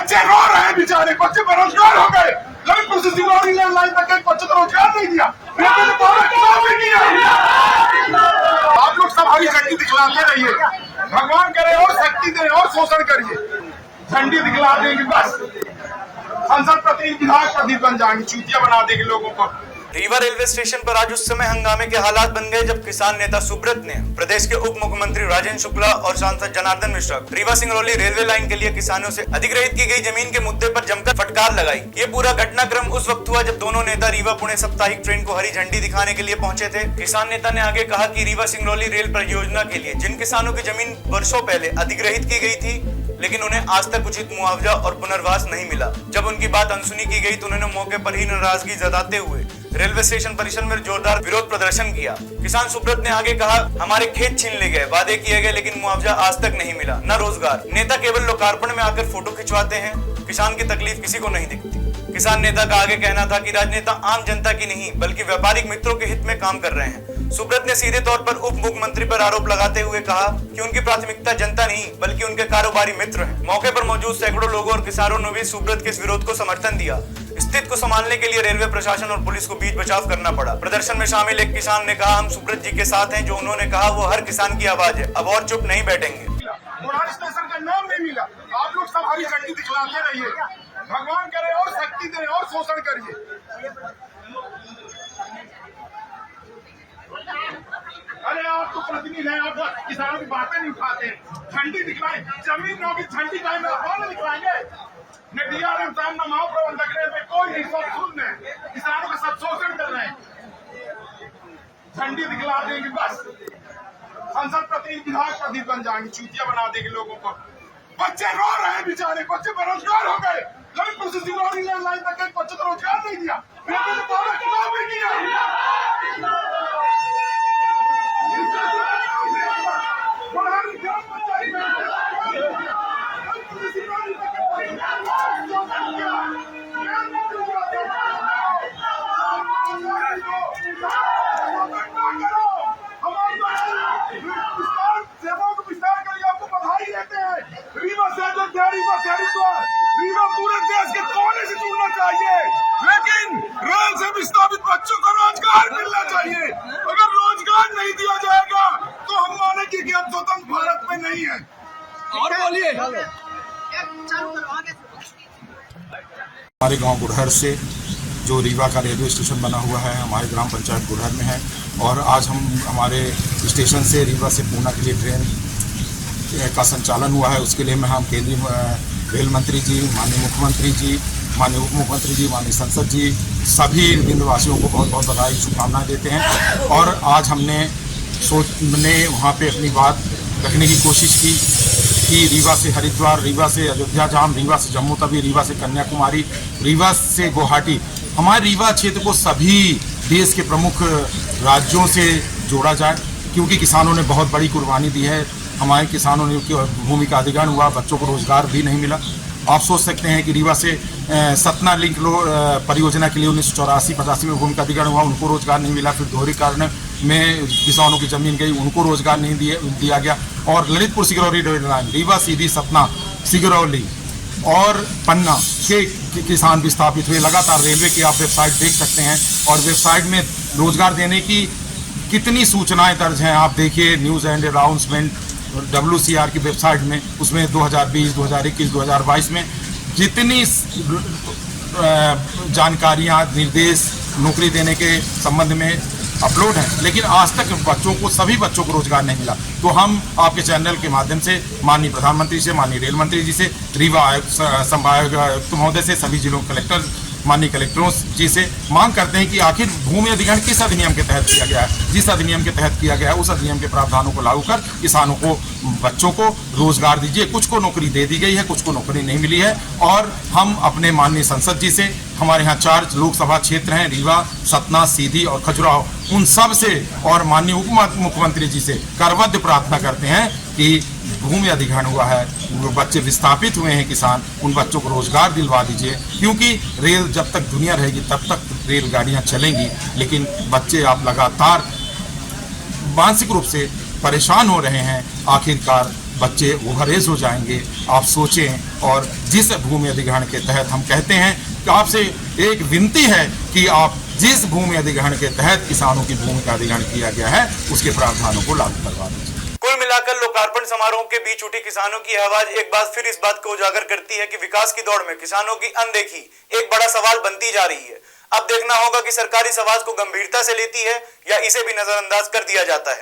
बच्चे रो रहे हैं बेचारे, बच्चे बेरोजगार हो गए। ललितपुर से सिंगरौली लाइन तक एक बच्चे को रोजगार नहीं दिया, आप लोग सब हरी झंडी दिखलाते रहिए, भगवान करे और शक्ति दे और शोषण करिए, झंडी दिखला देंगे बस, संसद प्रतिनिधि विधायक प्रतिनिधि बन जाएंगे, चूतिया बना देंगे लोगों को। रीवा रेलवे स्टेशन पर आज उस समय हंगामे के हालात बन गए जब किसान नेता सुब्रत ने प्रदेश के उप मुख्यमंत्री राजेंद्र शुक्ला और सांसद जनार्दन मिश्रा रीवा सिंगरौली रेलवे लाइन के लिए किसानों से अधिग्रहित की गई जमीन के मुद्दे पर जमकर फटकार लगाई। ये पूरा घटनाक्रम उस वक्त हुआ जब दोनों नेता रीवा पुणे साप्ताहिक ट्रेन को हरी झंडी दिखाने के लिए पहुंचे थे। किसान नेता ने आगे कहा कि रीवा सिंगरौली रेल परियोजना के लिए जिन किसानों की जमीन वर्षों पहले अधिग्रहित की गई थी, लेकिन उन्हें आज तक उचित मुआवजा और पुनर्वास नहीं मिला। जब उनकी बात अनसुनी की गई तो उन्होंने मौके पर ही नाराजगी जताते हुए रेलवे स्टेशन परिसर में जोरदार विरोध प्रदर्शन किया। किसान सुब्रत ने आगे कहा, हमारे खेत छीन ले गए, वादे किए गए, लेकिन मुआवजा आज तक नहीं मिला, न रोजगार। नेता केवल लोकार्पण में आकर फोटो खिंचवाते हैं, किसान की तकलीफ किसी को नहीं दिखती। किसान नेता का आगे कहना था कि राजनेता आम जनता की नहीं बल्कि व्यापारिक मित्रों के हित में काम कर रहे हैं। सुब्रत ने सीधे तौर पर उप मुख्यमंत्री पर आरोप लगाते हुए कहा कि उनकी प्राथमिकता जनता नहीं बल्कि उनके कारोबारी मित्र हैं। मौके पर मौजूद सैकड़ों लोगों और किसानों ने भी सुब्रत के इस विरोध को समर्थन दिया। स्थिति को संभालने के लिए रेलवे प्रशासन और पुलिस को बीच बचाव करना पड़ा। प्रदर्शन में शामिल एक किसान ने कहा, हम सुब्रत जी के साथ हैं, जो उन्होंने कहा वो हर किसान की आवाज है, अब और चुप नहीं बैठेंगे। स्टेशन का नाम नहीं मिला, आप लोग सब हरी झंडी दिखलाते रहिए, भगवान करे और शक्ति दे और शोषण करिए। अरे आप तो प्रतिनिधि हैं, आप किसानों की बातें नहीं उठाते, झंडी दिखलाएं, जमीन नौकरी झंडी का कौन दिखलाएंगे? न डीआरएम साहब न महाप्रबंधक रेलवे कोई नहीं, सब सुन रहे हैं, किसानों का सब शोषण कर रहे हैं, झंडी दिखला देंगे बस, संसद प्रतिनिधि विधायक प्रतिनिधि बन जाएंगे, चूतिया बना देंगे लोगों को। बच्चे रो रहे हैं बेचारे, बच्चे बेरोजगार हो गए। ललितपुर से सिंगरौली लाइन तक एक बच्चे को रोजगार नहीं दिया, पूरे देश के कोने से जुड़ना चाहिए, लेकिन रेल से विस्थापित बच्चों को रोजगार मिलना चाहिए। अगर रोजगार नहीं दिया जाएगा तो हम मानेंगे कि हम स्वतंत्र भारत में नहीं है। और बोलिए, हमारे गांव गुड़हर से जो रीवा का रेलवे स्टेशन बना हुआ है हमारे ग्राम पंचायत गुड़हर में है, और आज हम हमारे स्टेशन से रीवा से पूना के लिए ट्रेन का संचालन हुआ है। उसके लिए मैं हम केंद्रीय रेल मंत्री जी, माननीय मुख्यमंत्री जी, माननीय उप मुख्यमंत्री जी, माननीय सांसद जी, सभी बिंदुवासियों को बहुत बहुत बधाई शुभकामनाएं देते हैं। और आज हमने वहाँ पे अपनी बात रखने की कोशिश की कि रीवा से हरिद्वार, रीवा से अयोध्या जाम, रीवा से जम्मू तवी, रीवा से कन्याकुमारी, रीवा से गुवाहाटी, हमारे रीवा क्षेत्र को सभी देश के प्रमुख राज्यों से जोड़ा जाए, क्योंकि किसानों ने बहुत बड़ी कुर्बानी दी है। हमारे किसानों ने भूमि का अधिग्रहण हुआ, बच्चों को रोजगार भी नहीं मिला। आप सोच सकते हैं कि रीवा से सतना लिंक परियोजना के लिए 1984-85 में भूमि का अधिग्रहण हुआ, उनको रोजगार नहीं मिला। फिर दोहरीकरण में किसानों की जमीन गई, उनको रोजगार नहीं दिया गया। और ललितपुर सिंगरौली रेल लाइन, रीवा सीधी सतना सिंगरौली और पन्ना के किसान विस्थापित हुए। लगातार रेलवे की आप वेबसाइट देख सकते हैं, और वेबसाइट में रोजगार देने की कितनी सूचनाएं दर्ज हैं आप देखिए। न्यूज़ एंड अनाउंसमेंट WCR की वेबसाइट में, उसमें 2020, 2021, 2022 में जितनी जानकारियां, निर्देश नौकरी देने के संबंध में अपलोड हैं, लेकिन आज तक बच्चों को, सभी बच्चों को रोजगार नहीं मिला। तो हम आपके चैनल के माध्यम से माननीय प्रधानमंत्री से, माननीय रेल मंत्री जी से, रीवा संभागायुक्त महोदय से, सभी जिलों कलेक्टर, माननीय कलेक्टरों जी से मांग करते हैं कि आखिर भूमि अधिग्रहण किस अधिनियम के तहत किया गया है। जिस अधिनियम के तहत किया गया है उस अधिनियम के प्रावधानों को लागू कर किसानों को, बच्चों को रोजगार दीजिए। कुछ को नौकरी दे दी गई है, कुछ को नौकरी नहीं मिली है। और हम अपने माननीय संसद जी से, हमारे यहाँ 4 लोकसभा क्षेत्र हैं, रीवा, सतना, सीधी और खजुराहो, उन सब से और माननीय उप मुख्यमंत्री जी से करबद्ध प्रार्थना करते हैं कि भूमि अधिग्रहण हुआ है, वो बच्चे विस्थापित हुए हैं किसान, उन बच्चों को रोजगार दिलवा दीजिए। क्योंकि रेल जब तक दुनिया रहेगी तब तक रेलगाड़ियां चलेंगी, लेकिन बच्चे आप लगातार मानसिक रूप से परेशान हो रहे हैं। आखिरकार बच्चे ओवरएज हो जाएंगे। आप सोचें। और जिस भूमि अधिग्रहण के तहत हम कहते हैं कि आपसे एक विनती है कि आप जिस भूमि अधिग्रहण के तहत किसानों की भूमि का अधिग्रहण किया गया है उसके प्रावधानों को लागू करवा दीजिए। कुल मिलाकर लोकार्पण समारोह के बीच उठी किसानों की आवाज एक बार फिर इस बात को उजागर करती है कि विकास की दौड़ में किसानों की अनदेखी एक बड़ा सवाल बनती जा रही है। अब देखना होगा कि सरकार इस आवाज को गंभीरता से लेती है या इसे भी नजरअंदाज कर दिया जाता है।